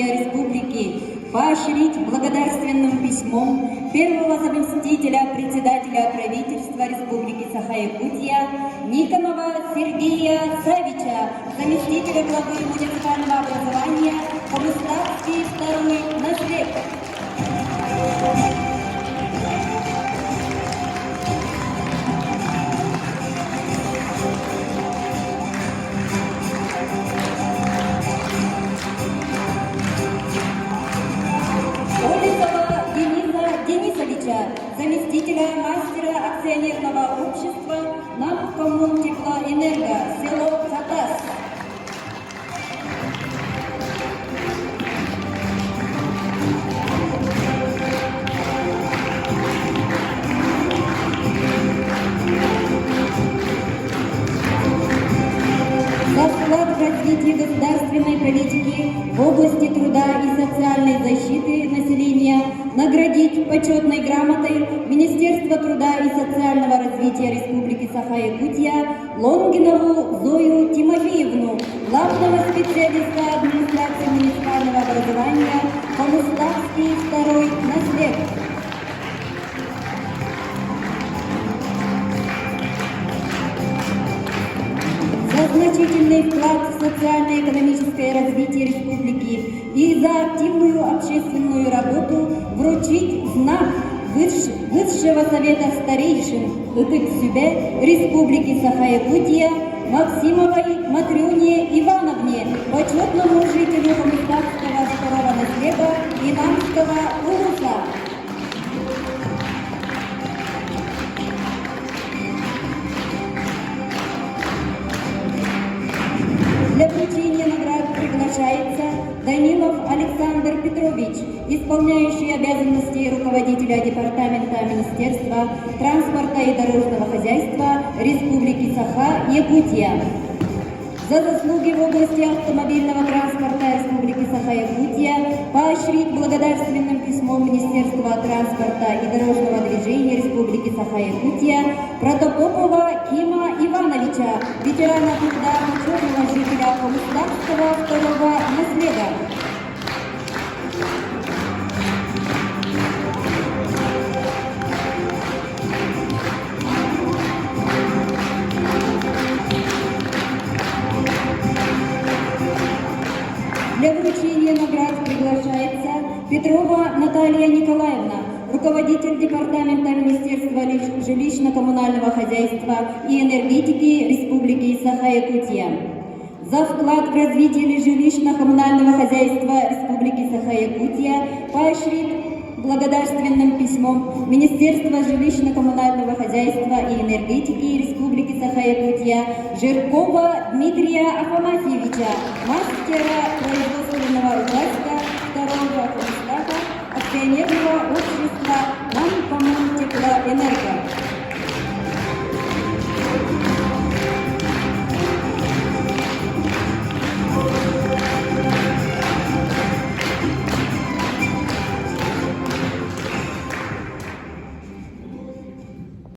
Республики поощрить благодарственным письмом первого заместителя председателя правительства Республики Саха-Якутия Никонова Сергея Савича, заместителя главы муниципального образования Комуставский второй наслед. Заместителя мастера акционерного общества НАМ Коммунтеплоэнерго, село Хатас. За вклад в развитие государственной политики в области труда и социальной защиты населения наградить почетной грамотой Министерства труда и социального развития Республики Саха-Якутия Лонгинову Зою Тимофеевну, главного специалиста администрации муниципального образования Комуставский второй наслед. За значительный вклад в социально-экономическое развитие республики и за активную общественную работу вручить знак Высшего совета старейшин ИКСЮБ Республики Саха-Якутия Максимовой Матрёне Ивановне, почетному жителю Комуставского второго наследа Имамского улуса. Для вручения наград приглашается Данилов Александр Петрович, исполняющий обязанности руководителя Департамента Министерства транспорта и дорожного хозяйства Республики Саха-Якутия. За заслуги в области автомобильного транспорта Республики Саха-Якутия поощрить благодарственным письмом Министерства транспорта и дорожного движения Республики Саха-Якутия Протопопова Кима Ивановича, ветерана труда, почетного жителя Комуставского второго наследа. Для вручения наград приглашается Петрова Наталья Николаевна, руководитель Департамента Министерства жилищно-коммунального хозяйства и энергетики Республики Саха-Якутия. За вклад в развитие жилищно-коммунального хозяйства Республики Саха-Якутия поощрить благодарственным письмом Министерства жилищно-коммунального хозяйства и энергетики Республики Саха-Якутия Жиркова Дмитрия Афанасьевича, мастера производственного участка второго акционерного общества НАМ Коммунтеплоэнерго.